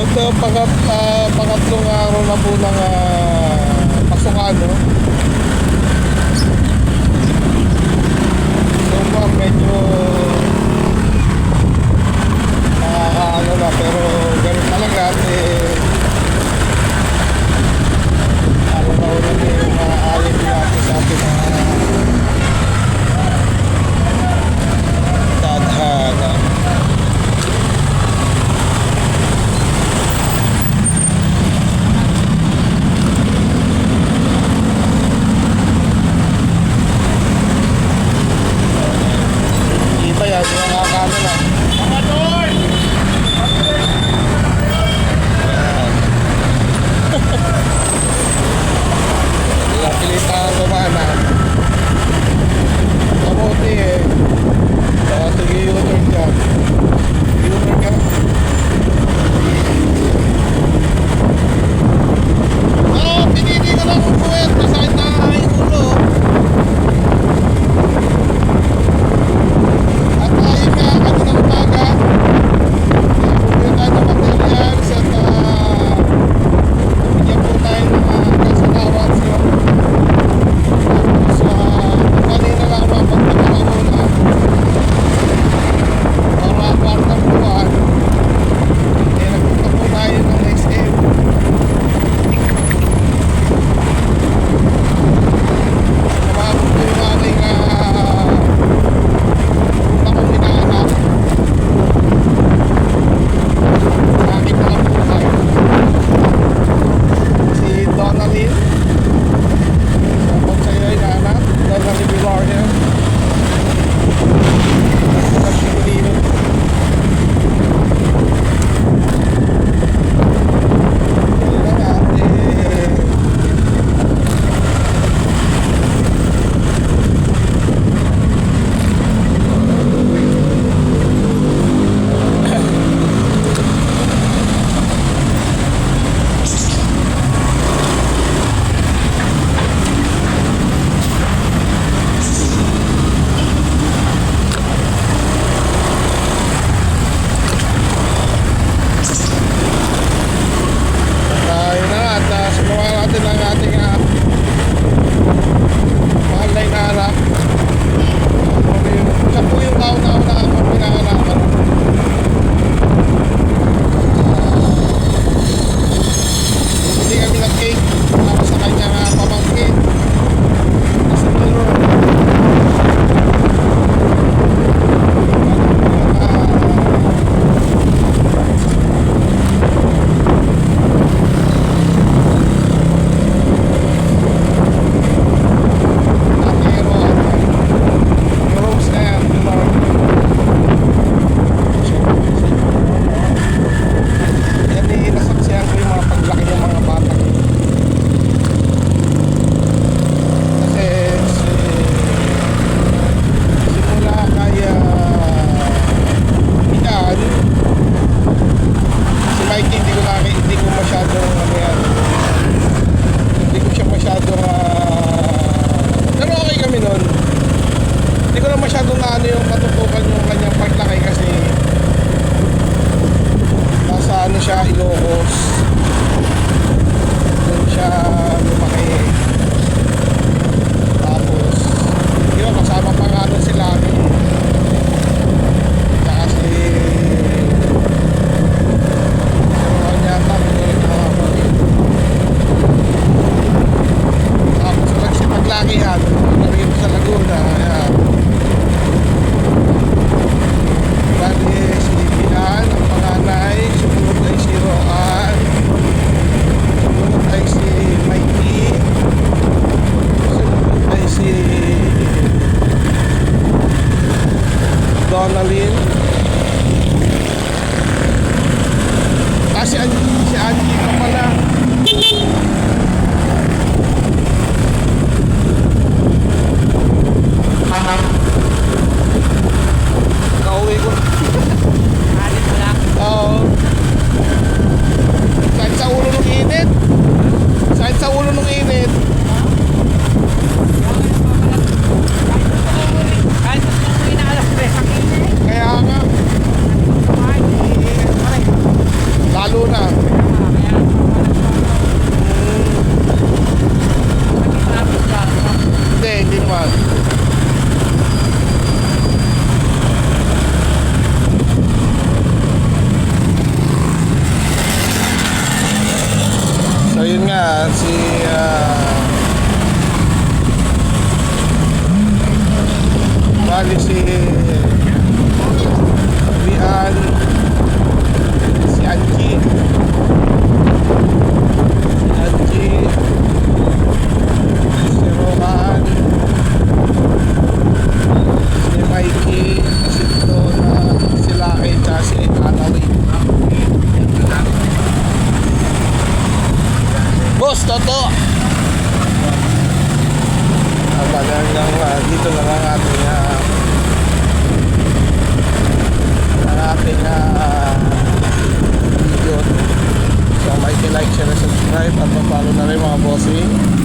ito pangatlong araw na po ng pasukan, no? So far medyo ano na, pero ganun talaga at ano na ulit yung alin natin sa ating tadhana. Iba yan, yung nakakano na. Kilita ang kumana. Kamuti eh. Sige, U-turn ka. U-turn ka. Pinili ka lang kung puwet. Masakit na yung ulo. At ayun nga, kanina umaga. Pupunta tayo ng materials at bigyan po tayo ng kasalawan siya. Tapos kanina lang mapagpapakuna para kwartang buwan nagpunta po tayo ng SM. Sumabot po yung aking takong inaanak sa aking mga buhay, si Donalyn. Sapot sa iyo inaanak Donalyn Villaria. Nagpapilino Donalyn. Si Angie ka pala. Kauwi ko. Alit mo lang? Oo. Sakit sa ulo nung init. Sakit sa ulo nung init. Kaya nga lalo na. Hindi naman. So yun nga, si bali si Rian, si Angie, si Rohan, si Mikey, si Donna, si Laki, tsaka si Anaway. Boss, Toto! Dito lang ang ating video. So, like, share, subscribe at pa-follow na rin mga bossing.